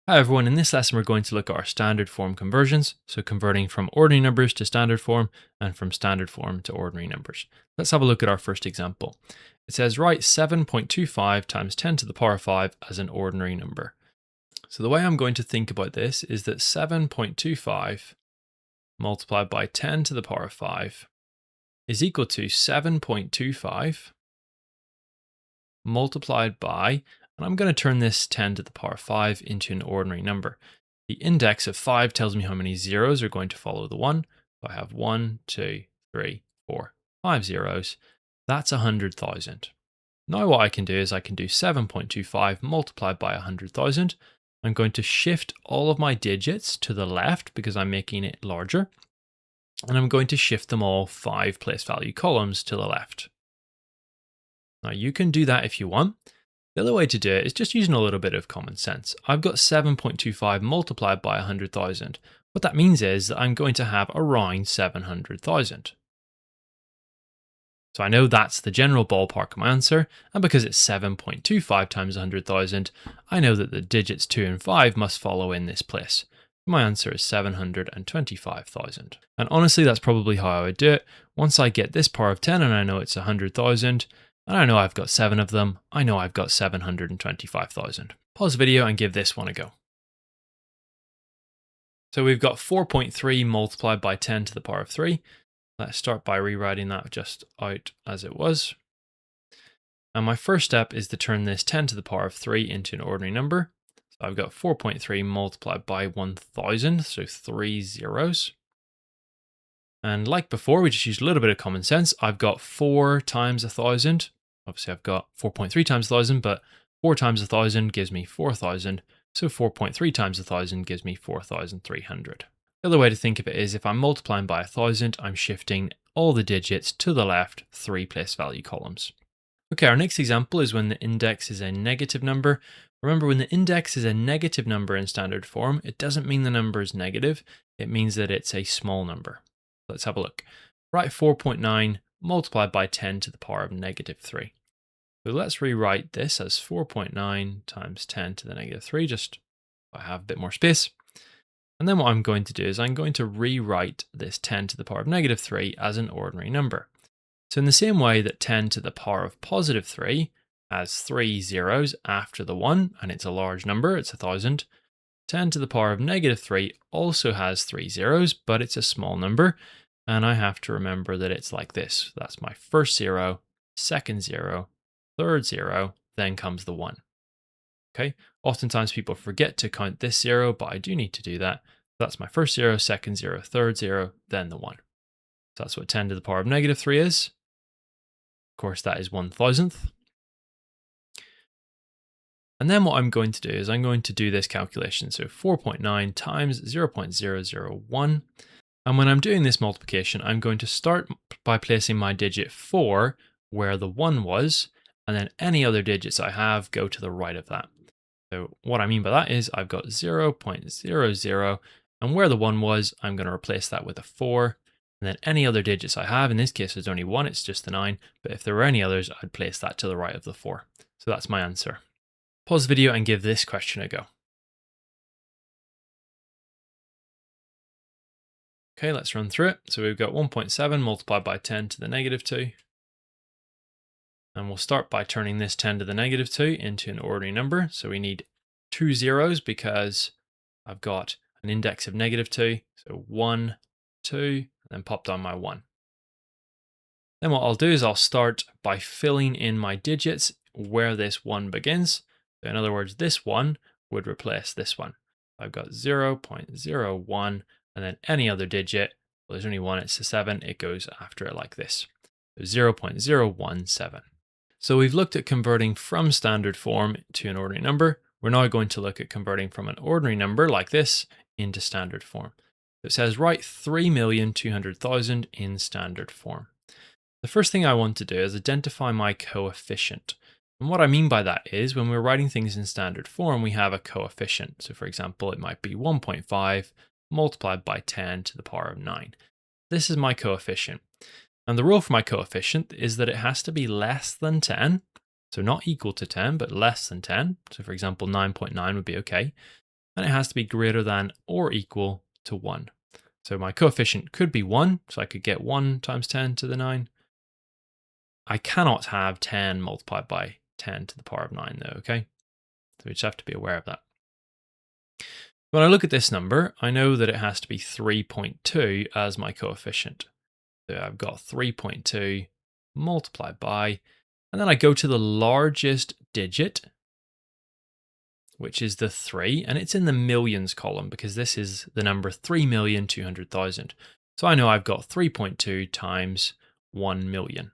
Hi everyone, in this lesson we're going to look at our standard form conversions, so converting from ordinary numbers to standard form and from standard form to ordinary numbers. Let's have a look at our first example. It says write 7.25 times 10 to the power 5 as an ordinary number. So the way I'm going to think about this is that 7.25 multiplied by 10 to the power 5 is equal to 7.25 multiplied by, and I'm going to turn this 10 to the power 5 into an ordinary number. The index of 5 tells me how many zeros are going to follow the 1. So I have 1, 2, 3, 4, 5 zeros. That's 100,000. Now what I can do is I can do 7.25 multiplied by 100,000. I'm going to shift all of my digits to the left because I'm making it larger. And I'm going to shift them all 5 place value columns to the left. Now you can do that if you want. The other way to do it is just using a little bit of common sense. I've got 7.25 multiplied by 100,000. What that means is that I'm going to have around 700,000. So I know that's the general ballpark of my answer, and because it's 7.25 times 100,000, I know that the digits 2 and 5 must follow in this place. My answer is 725,000. And honestly, that's probably how I would do it. Once I get this power of 10 and I know it's 100,000, and I know I've got 7 of them, I know I've got 725,000. Pause the video and give this one a go. So we've got 4.3 multiplied by 10 to the power of 3. Let's start by rewriting that just out as it was. And my first step is to turn this 10 to the power of 3 into an ordinary number. So I've got 4.3 multiplied by 1,000, so 3 zeros. And like before, we just used a little bit of common sense. I've got 4 times 1,000. Obviously, I've got 4.3 times 1,000, but 4 times 1,000 gives me 4,000. So 4.3 times 1,000 gives me 4,300. The other way to think of it is if I'm multiplying by 1,000, I'm shifting all the digits to the left 3 place value columns. Okay, our next example is when the index is a negative number. Remember, when the index is a negative number in standard form, it doesn't mean the number is negative. It means that it's a small number. Let's have a look. Write 4.9 multiplied by 10 to the power of negative 3. So let's rewrite this as 4.9 times 10 to the negative 3, just so I have a bit more space. And then what I'm going to do is I'm going to rewrite this 10 to the power of negative 3 as an ordinary number. So in the same way that 10 to the power of positive 3 has 3 zeros after the 1, and it's a large number, it's 1,000, 10 to the power of negative 3 also has 3 zeros, but it's a small number, and I have to remember that it's like this. That's my first 0, second 0, third 0, then comes the 1. Okay, oftentimes people forget to count this 0, but I do need to do that. That's my first 0, second 0, third 0, then the 1. So that's what 10 to the power of negative 3 is. Of course, that is 1,000th. And then what I'm going to do is I'm going to do this calculation. So 4.9 times 0.001. And when I'm doing this multiplication, I'm going to start by placing my digit 4 where the 1 was, and then any other digits I have go to the right of that. So what I mean by that is I've got 0.00, and where the 1 was, I'm going to replace that with a 4. And then any other digits I have, in this case there's only 1, it's just the 9, but if there were any others, I'd place that to the right of the 4. So that's my answer. Pause the video and give this question a go. Okay, let's run through it. So we've got 1.7 multiplied by 10 to the negative 2. And we'll start by turning this 10 to the negative 2 into an ordinary number. So we need 2 zeros because I've got an index of negative 2. So 1, 2, and then pop down my 1. Then what I'll do is I'll start by filling in my digits where this 1 begins. So in other words, this 1 would replace this one. I've got 0.01, and then any other digit, well, there's only 1, it's a 7, it goes after it like this. So 0.017. So we've looked at converting from standard form to an ordinary number. We're now going to look at converting from an ordinary number like this into standard form. It says write 3,200,000 in standard form. The first thing I want to do is identify my coefficient. And what I mean by that is when we're writing things in standard form, we have a coefficient. So for example, it might be 1.5 multiplied by 10 to the power of 9. This is my coefficient. And the rule for my coefficient is that it has to be less than 10. So not equal to 10, but less than 10. So for example, 9.9 would be okay. and it has to be greater than or equal to 1. So my coefficient could be 1, so I could get 1 times 10 to the 9. I cannot have 10 multiplied by 10 to the power of 9 though, okay? So we just have to be aware of that. When I look at this number, I know that it has to be 3.2 as my coefficient. So I've got 3.2 multiplied by, and then I go to the largest digit, which is the 3, and it's in the millions column because this is the number 3,200,000. So I know I've got 3.2 times 1 million.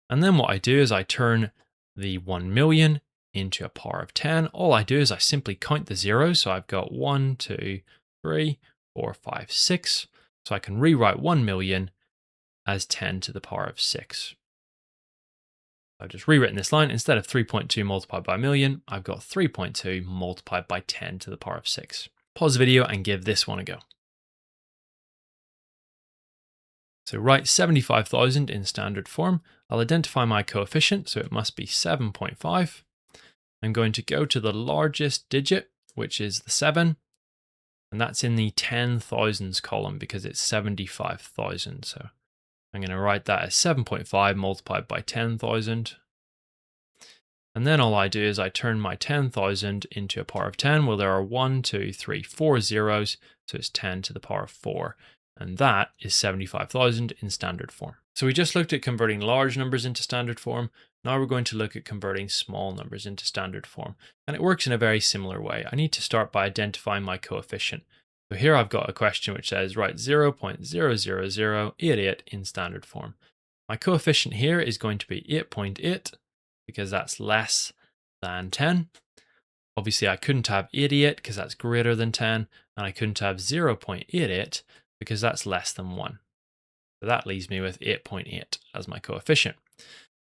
And then what I do is I turn the 1 million into a power of 10. All I do is I simply count the zeros. So I've got 1, 2, 3, 4, 5, 6. So I can rewrite 1 million as 10 to the power of 6. I've just rewritten this line. Instead of 3.2 multiplied by a million, I've got 3.2 multiplied by 10 to the power of 6. Pause the video and give this one a go. So write 75,000 in standard form. I'll identify my coefficient, so it must be 7.5. I'm going to go to the largest digit, which is the 7, and that's in the 10,000s column because it's 75,000. So I'm going to write that as 7.5 multiplied by 10,000. And then all I do is I turn my 10,000 into a power of 10. Well, there are 1, 2, 3, 4 zeros, so it's 10 to the power of 4. And that is 75,000 in standard form. So we just looked at converting large numbers into standard form. Now we're going to look at converting small numbers into standard form. And it works in a very similar way. I need to start by identifying my coefficient. So here I've got a question which says, write 0.00088 in standard form. My coefficient here is going to be 8.8 because that's less than 10. Obviously I couldn't have 88 because that's greater than 10. And I couldn't have 0.88 because that's less than 1. So that leaves me with 8.8 as my coefficient.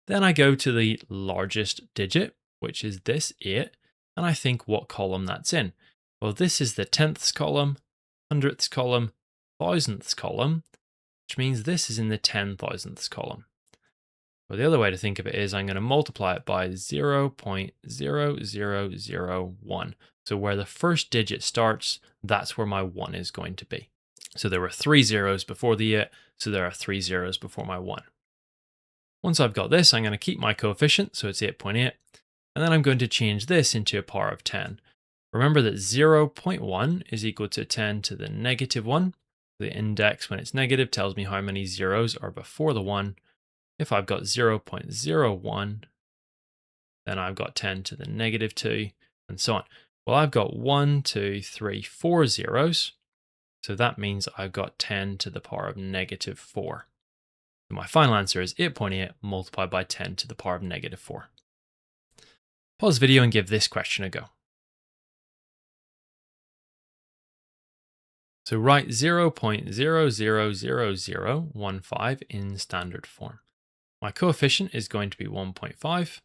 Then I go to the largest digit, which is this 8, and I think what column that's in. Well, this is the 10ths column, 100ths column, 1000ths column, which means this is in the 10,000ths column. Well, the other way to think of it is I'm going to multiply it by 0.0001. So where the first digit starts, that's where my 1 is going to be. So there were 3 zeros before the 8, so there are 3 zeros before my 1. Once I've got this, I'm going to keep my coefficient, so it's 8.8, and then I'm going to change this into a power of 10. Remember that 0.1 is equal to 10 to the negative 1. The index, when it's negative, tells me how many zeros are before the 1. If I've got 0.01, then I've got 10 to the negative 2, and so on. Well, I've got 1, 2, 3, 4 zeros. So that means I've got 10 to the power of negative 4. So my final answer is 8.8 multiplied by 10 to the power of negative 4. Pause the video and give this question a go. So write 0.00015 in standard form. My coefficient is going to be 1.5.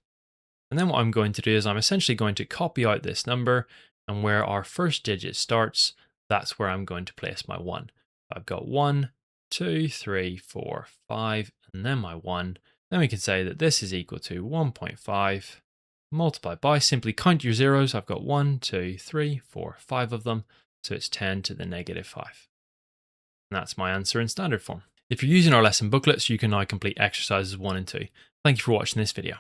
And then what I'm going to do is I'm essentially going to copy out this number, and where our first digit starts, that's where I'm going to place my 1. I've got 1, 2, 3, 4, 5, and then my 1. Then we can say that this is equal to 1.5 multiplied by, simply count your zeros. I've got 1, 2, 3, 4, 5 of them. So it's 10 to the negative 5. And that's my answer in standard form. If you're using our lesson booklets, you can now complete exercises 1 and 2. Thank you for watching this video.